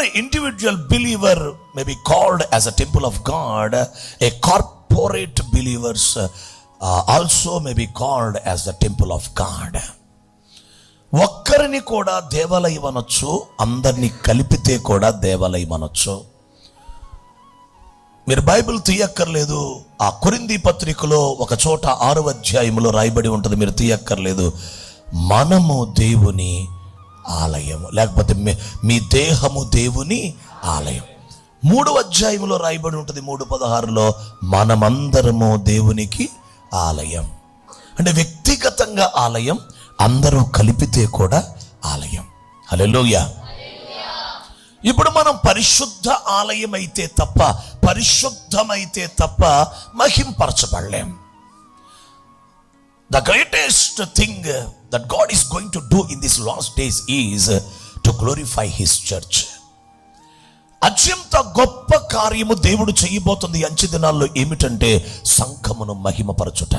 every individual believer may be called as a temple of God. A corporate believers also may be called as the temple of God. ఒక్కరిని కూడా దేవాలయం అనొచ్చు, అందరినీ కలిపితే కూడా దేవాలయం అనొచ్చు. మీరు బైబిల్ తీయక్కర్లేదు. ఆ కొరింథీ పత్రికలో ఒక చోట 6వ అధ్యాయంలో రాయబడి ఉంటుంది, మీరు తీయక్కర్లేదు. మనము దేవుని ఆలయము, లేకపోతే మీ దేహము దేవుని ఆలయం. 3వ అధ్యాయంలో రాయబడి ఉంటుంది 3:16లో మనమందరము దేవునికి ఆలయం. అంటే వ్యక్తిగతంగా ఆలయం, అందరూ కలిపితే కూడా ఆలయం. హల్లెలూయా. ఇప్పుడు మనం పరిశుద్ధ ఆలయం అయితే తప్ప, పరిశుద్ధమైతే తప్ప మహింపరచబడలేం. The greatest thing that God is going to do in these last days is to glorify His church. అత్యంత గొప్ప కార్యము దేవుడు చేయబోతుంది అంచె దినాల్లో ఏమిటంటే సంఘమును మహిమపరచుట.